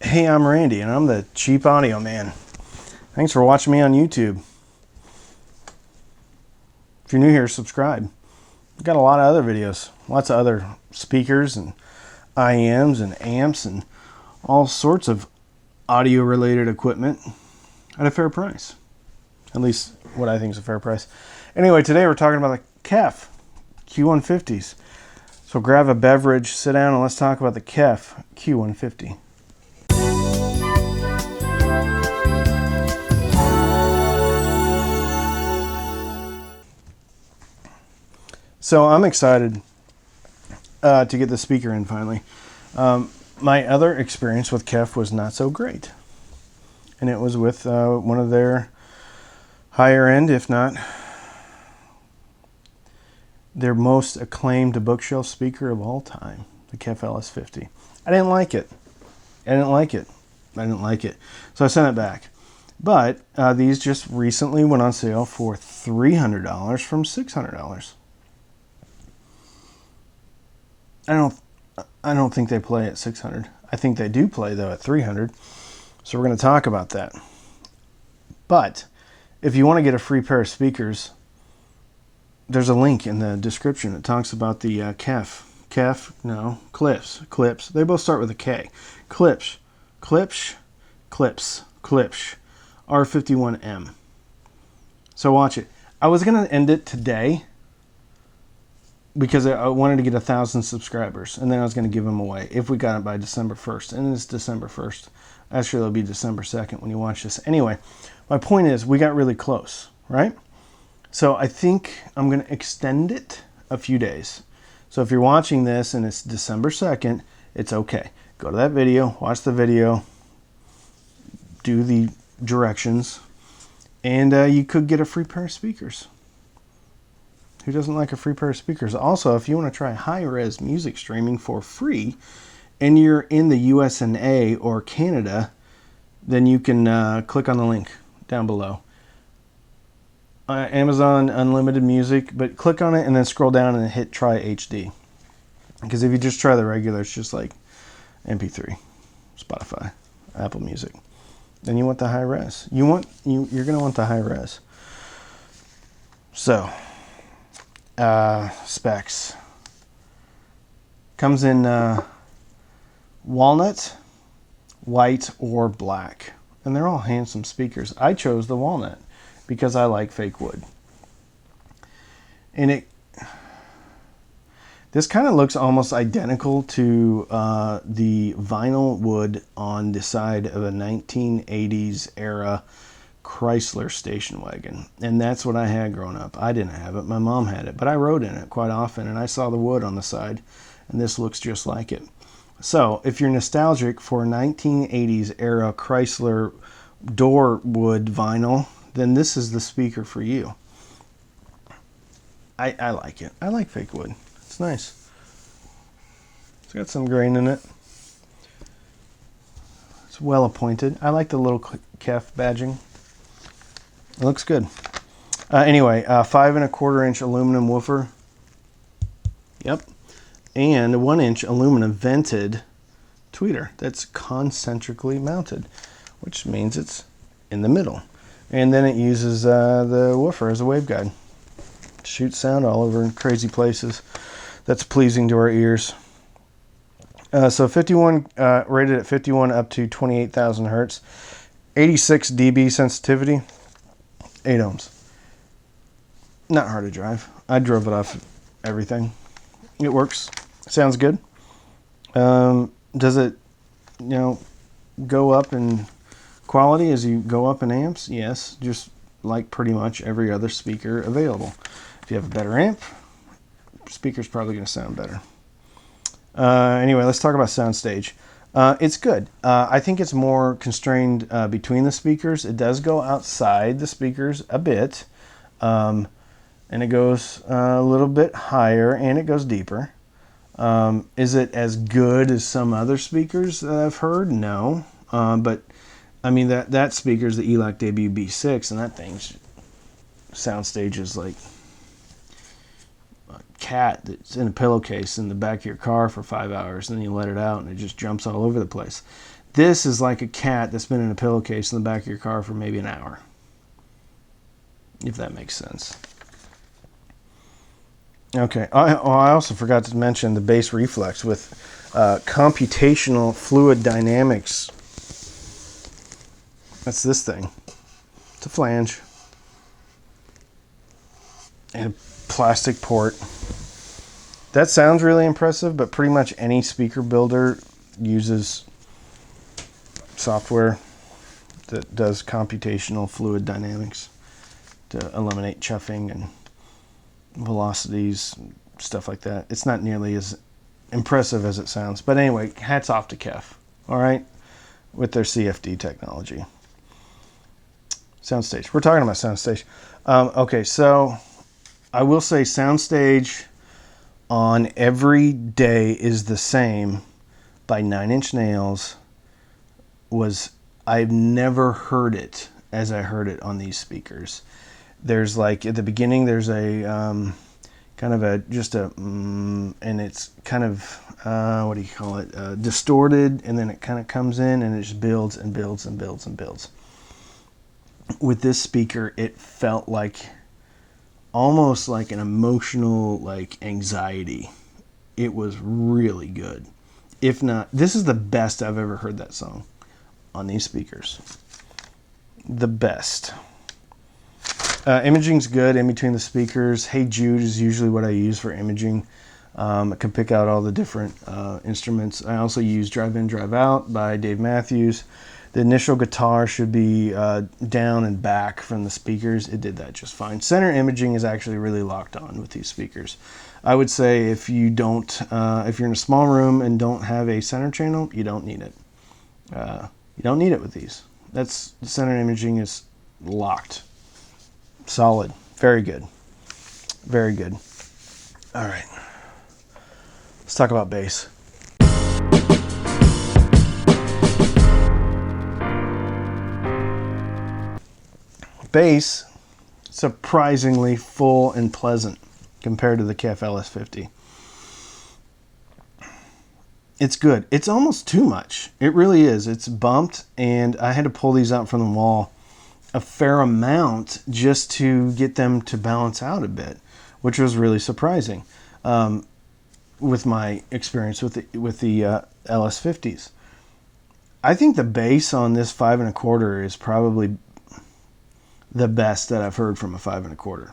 Hey, I'm Randy, and I'm the Cheap Audio Man. Thanks for watching me on YouTube. If you're new here, subscribe. I've got a lot of other videos, lots of other speakers and IEMs and amps and all sorts of audio-related equipment at a fair price. At least what I think is a fair price. Anyway, today we're talking about the KEF Q150s. So grab a beverage, sit down, and let's talk about the KEF Q150. So I'm excited to get the speaker in finally. My other experience with KEF was not so great. And it was with one of their higher end, if not their most acclaimed bookshelf speaker of all time, the KEF LS50. I didn't like it. So I sent it back. But these just recently went on sale for $300 from $600. I don't think they play at 600. I think they do play though at 300. So we're going to talk about that. But if you want to get a free pair of speakers, there's a link in the description that talks about the Clips. They both start with a K. Clips R51M. So watch it. I was going to end it today because I wanted to get 1,000 subscribers, and then I was going to give them away if we got it by December 1st. And it's December 1st. Actually, it'll be December 2nd when you watch this. Anyway, my point is we got really close, right? So I think I'm going to extend it a few days. So if you're watching this and it's December 2nd, it's okay. Go to that video, watch the video, do the directions, and you could get a free pair of speakers. Who doesn't like a free pair of speakers? Also, if you want to try high-res music streaming for free and you're in the US and A or Canada, then you can click on the link down below. Amazon Unlimited Music, but click on it and then scroll down and hit Try HD. Because if you just try the regular, it's just like MP3, Spotify, Apple Music. Then you want the high-res. You're going to want the high-res. So specs comes in walnut, white, or black, and they're all handsome speakers. I chose the walnut because I like fake wood, and this kind of looks almost identical to the vinyl wood on the side of a 1980s era Chrysler station wagon, and that's what I had growing up. I didn't have it, my mom had it, but I rode in it quite often, and I saw the wood on the side, and this looks just like it. So if you're nostalgic for 1980s era Chrysler door wood vinyl, then this is the speaker for you. I like it. I like fake wood. It's nice. It's got some grain in it. It's well appointed. I like the little KEF badging. It looks good. Anyway, 5 1/4 inch aluminum woofer. Yep. And a 1 inch aluminum vented tweeter that's concentrically mounted, which means it's in the middle. And then it uses the woofer as a waveguide. Shoots sound all over in crazy places. That's pleasing to our ears. So 51, rated at 51 up to 28,000 hertz. 86 dB sensitivity. 8 ohms. Not hard to drive. I drove it off everything. It works. Sounds good. Does it, go up in quality as you go up in amps? Yes, just like pretty much every other speaker available. If you have a better amp, speaker's probably going to sound better. Anyway, let's talk about soundstage. It's good. I think it's more constrained between the speakers. It does go outside the speakers a bit, and it goes a little bit higher, and it goes deeper. Is it as good as some other speakers that I've heard? No. But, I mean, that speaker is the ELAC Debut B6, and that thing's soundstage is like a cat that's in a pillowcase in the back of your car for 5 hours, and then you let it out, and it just jumps all over the place. This is like a cat that's been in a pillowcase in the back of your car for maybe an hour, if that makes sense. Okay, I also forgot to mention the bass reflex with computational fluid dynamics. That's this thing. It's a flange and a plastic port. That sounds really impressive, but pretty much any speaker builder uses software that does computational fluid dynamics to eliminate chuffing and velocities, stuff like that. It's not nearly as impressive as it sounds. But anyway, hats off to KEF, all right, with their CFD technology. Soundstage. We're talking about Soundstage. Okay, so I will say Soundstage on Every Day Is the Same by 9 Inch Nails I've never heard it as I heard it on these speakers. There's like at the beginning there's a kind of a and it's kind of what do you call it, distorted, and then it kind of comes in and it just builds and builds and builds and builds. With this speaker it felt like almost like an emotional like anxiety. It was really good. If not, this is the best I've ever heard that song on these speakers. The best. Imaging's good in between the speakers. Hey Jude is usually what I use for imaging. I can pick out all the different instruments. I also use Drive In, Drive Out by Dave Matthews. The initial guitar should be down and back from the speakers. It did that just fine. Center imaging is actually really locked on with these speakers. I would say if you don't, if you're in a small room and don't have a center channel, you don't need it. You don't need it with these. The center imaging is locked. Solid. Very good. Very good. All right. Let's talk about bass. Bass, surprisingly full and pleasant compared to the KEF LS50. It's good. It's almost too much. It really is. It's bumped, and I had to pull these out from the wall a fair amount just to get them to balance out a bit, which was really surprising with my experience with the LS50s. I think the bass on this 5 1/4 is probably the best that I've heard from a 5 1/4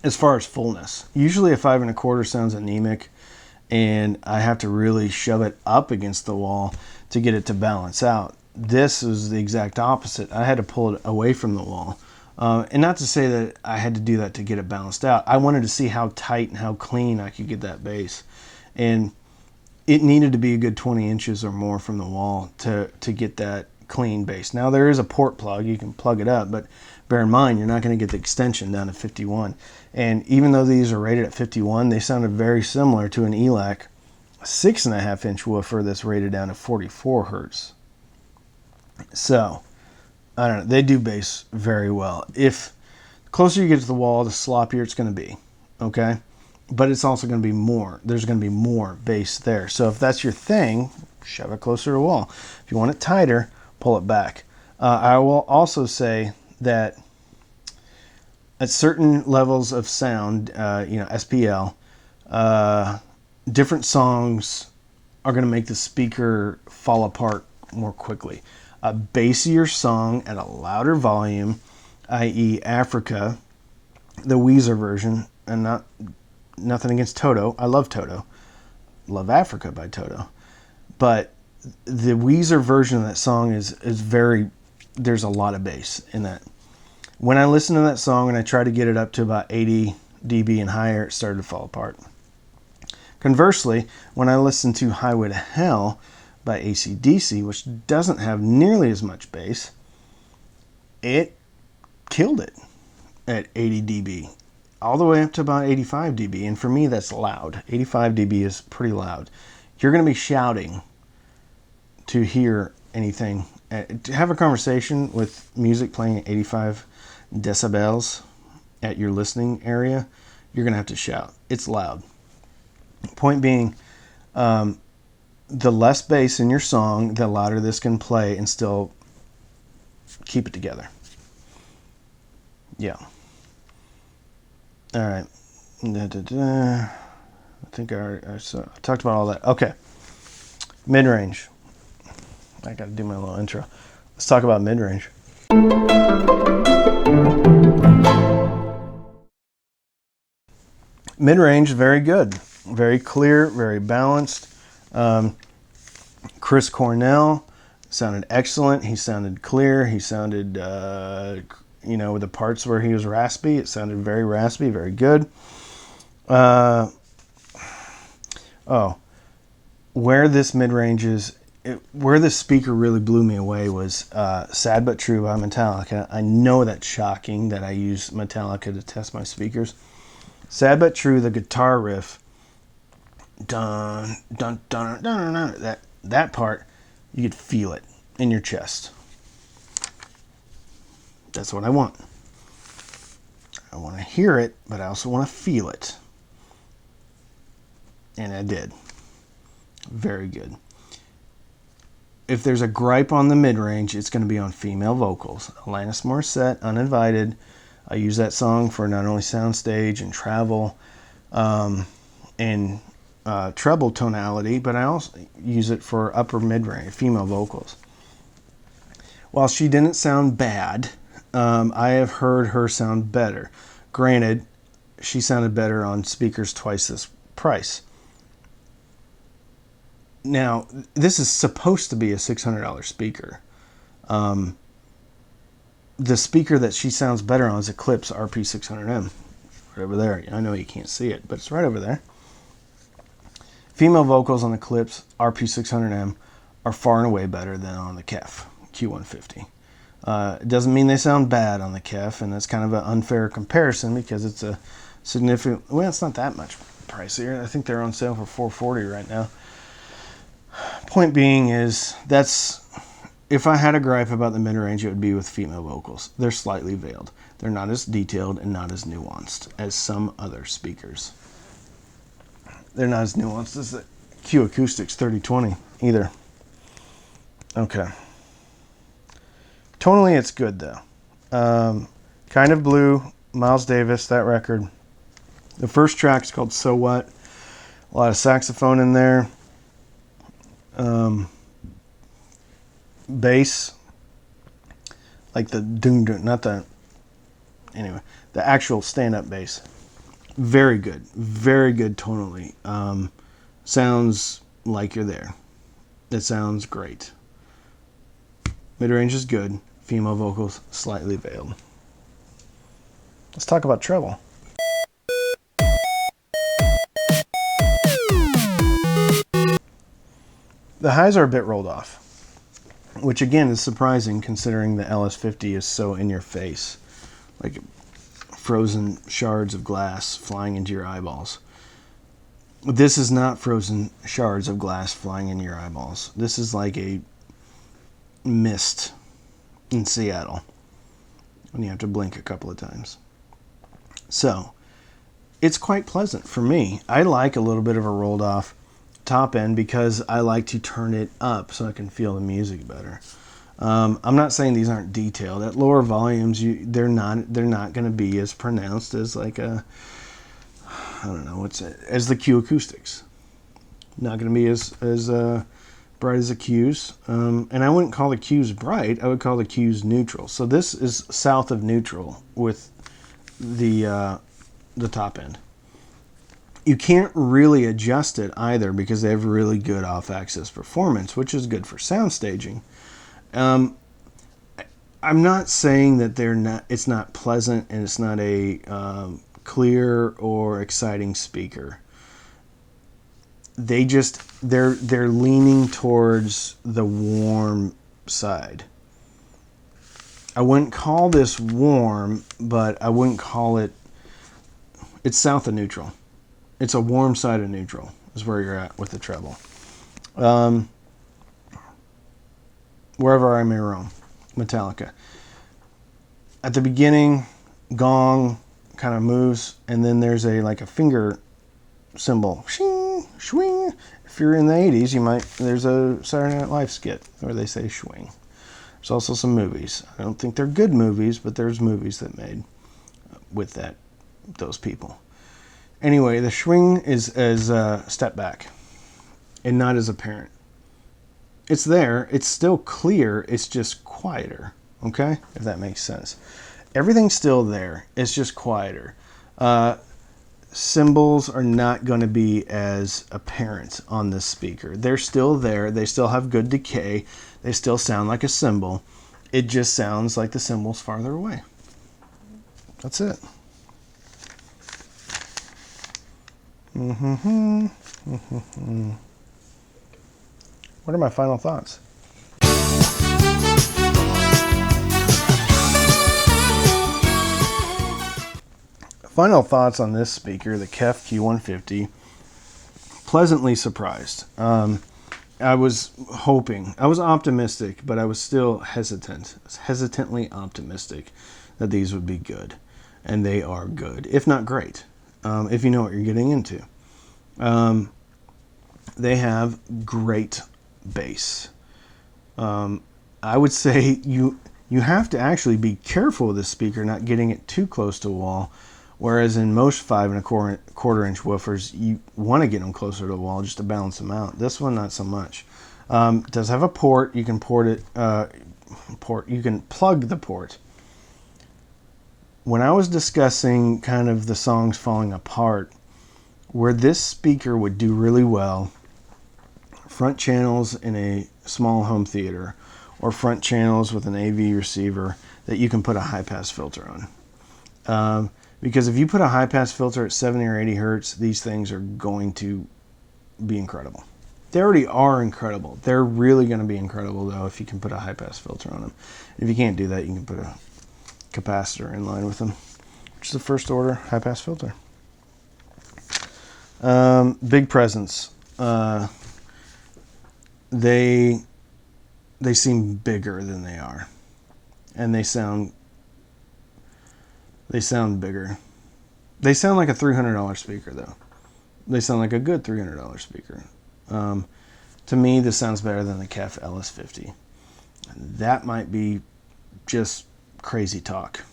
as far as fullness. Usually a 5 1/4 sounds anemic, and I have to really shove it up against the wall to get it to balance out. This is the exact opposite. I had to pull it away from the wall. And not to say that I had to do that to get it balanced out. I wanted to see how tight and how clean I could get that bass. And it needed to be a good 20 inches or more from the wall to get that clean bass. Now there is a port plug. You can plug it up, but bear in mind, you're not going to get the extension down to 51. And even though these are rated at 51, they sounded very similar to an ELAC 6.5 inch woofer that's rated down to 44 hertz. So, I don't know. They do bass very well. If the closer you get to the wall, the sloppier it's going to be. Okay? But it's also going to be more. There's going to be more bass there. So if that's your thing, shove it closer to the wall. If you want it tighter, pull it back. I will also say that at certain levels of sound, SPL, different songs are going to make the speaker fall apart more quickly. A bassier song at a louder volume, i.e. Africa, the Weezer version, and nothing against Toto. I love Toto. Love Africa by Toto. But the Weezer version of that song is very, there's a lot of bass in that. When I listen to that song and I try to get it up to about 80 dB and higher, it started to fall apart. Conversely, when I listen to Highway to Hell by AC/DC, which doesn't have nearly as much bass, it killed it at 80 dB, all the way up to about 85 dB. And for me, that's loud. 85 dB is pretty loud. You're going to be shouting to hear anything. To have a conversation with music playing at 85 decibels at your listening area, you're going to have to shout. It's loud. Point being, the less bass in your song, the louder this can play and still keep it together. Yeah. All right. I think I talked about all that. Okay. Mid-range. I got to do my little intro. Let's talk about mid-range. Mid-range, very good. Very clear, very balanced. Chris Cornell sounded excellent. He sounded clear. He sounded, with the parts where he was raspy, it sounded very raspy, very good. Where this mid-range is, where this speaker really blew me away was Sad But True by Metallica. I know that's shocking that I use Metallica to test my speakers. Sad But True, the guitar riff, dun, dun, dun, dun, dun, dun, that part, you could feel it in your chest. That's what I want. I want to hear it, but I also want to feel it. And I did. Very good. If there's a gripe on the mid-range, it's going to be on female vocals. Alanis Morissette, Uninvited. I use that song for not only soundstage and travel and treble tonality, but I also use it for upper mid-range, female vocals. While she didn't sound bad, I have heard her sound better. Granted, she sounded better on speakers twice this price. Now, this is supposed to be a $600 speaker. The speaker that she sounds better on is Eclipse RP600M. Right over there. I know you can't see it, but it's right over there. Female vocals on the Eclipse RP600M are far and away better than on the KEF Q150. It doesn't mean they sound bad on the KEF, and that's kind of an unfair comparison because it's a significant... Well, it's not that much pricier. I think they're on sale for $440 right now. Point being is, that's... If I had a gripe about the mid-range, it would be with female vocals. They're slightly veiled. They're not as detailed and not as nuanced as some other speakers. They're not as nuanced as the Q Acoustics 3020 either. Okay. Tonally, it's good though. Kind of Blue, Miles Davis, that record. The first track's called So What. A lot of saxophone in there. Bass, like the doom, not the, anyway, the actual stand-up bass. Very good tonally. Sounds like you're there. It sounds great. Mid-range is good. Female vocals slightly veiled. Let's talk about treble. The highs are a bit rolled off, which again is surprising considering the LS50 is so in your face, like frozen shards of glass flying into your eyeballs. This is not frozen shards of glass flying into your eyeballs. This is like a mist in Seattle when you have to blink a couple of times. So it's quite pleasant for me. I like a little bit of a rolled off top end because I like to turn it up so I can feel the music better. I'm not saying these aren't detailed. At lower volumes, they're not going to be as pronounced as like a, I don't know, as the Q Acoustics. Not going to be as bright as the Qs. And I wouldn't call the Qs bright. I would call the Qs neutral. So this is south of neutral with the top end. You can't really adjust it either because they have really good off-axis performance, which is good for sound staging. I'm not saying that it's not pleasant and it's not a clear or exciting speaker. They're leaning towards the warm side. I wouldn't call this warm, but I wouldn't call it... It's south of neutral. It's a warm side of neutral is where you're at with the treble. Wherever I may roam. Metallica. At the beginning, gong kind of moves, and then there's like a finger symbol. Shing! Swing. If you're in the 80s, you might, there's a Saturday Night Live skit where they say swing. There's also some movies. I don't think they're good movies, but there's movies that made with those people. Anyway, the swing is as a step back and not as apparent. It's there. It's still clear. It's just quieter. Okay? If that makes sense. Everything's still there. It's just quieter. Cymbals are not going to be as apparent on this speaker. They're still there. They still have good decay. They still sound like a cymbal. It just sounds like the cymbal's farther away. That's it. What are my final thoughts? Final thoughts on this speaker, the KEF Q150. Pleasantly surprised. I was hoping, I was optimistic, but I was still hesitantly optimistic that these would be good. And they are good, if not great, if you know what you're getting into. They have great bass. I would say you have to actually be careful with this speaker, not getting it too close to a wall. Whereas in most 5 1/4 inch woofers, you want to get them closer to the wall just to balance them out. This one, not so much. It does have a port. You can you can plug the port. When I was discussing kind of the songs falling apart, where this speaker would do really well, front channels in a small home theater, or front channels with an AV receiver that you can put a high-pass filter on. Because if you put a high-pass filter at 70 or 80 hertz, these things are going to be incredible. They already are incredible. They're really going to be incredible, though, if you can put a high-pass filter on them. If you can't do that, you can put a capacitor in line with them, which is the first order high-pass filter. Big presence. They seem bigger than they are, and they sound bigger. They sound like a $300 speaker, though. They sound like a good $300 speaker. To me, this sounds better than the KEF LS50. That might be just crazy talk.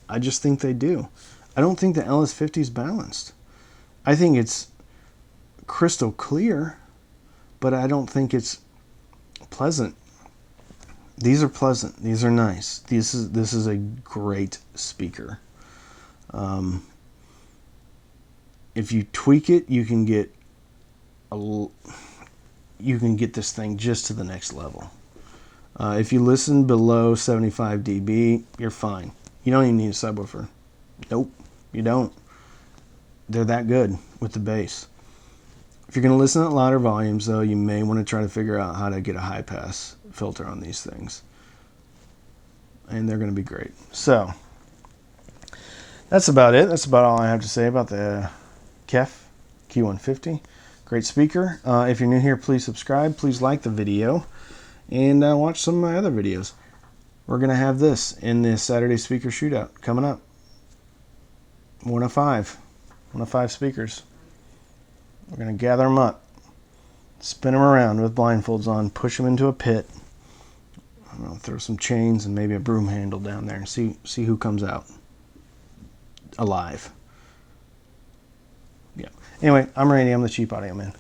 I just think they do. I don't think the LS50 is balanced. I think it's crystal clear, but I don't think it's pleasant. These are pleasant. These are nice. This is a great speaker. If you tweak it, you can get this thing just to the next level. If you listen below 75 dB, you're fine. You don't even need a subwoofer. Nope, you don't. They're that good with the bass. If you're going to listen at louder volumes, though, you may want to try to figure out how to get a high-pass filter on these things. And they're going to be great. So, that's about it. That's about all I have to say about the KEF Q150. Great speaker. If you're new here, please subscribe. Please like the video. And watch some of my other videos. We're going to have this in the Saturday Speaker Shootout coming up. One of five speakers. We're going to gather them up, spin them around with blindfolds on, push them into a pit. I'm going to throw some chains and maybe a broom handle down there and see who comes out alive. Yeah. Anyway, I'm Randy. I'm the Cheap Audio Man.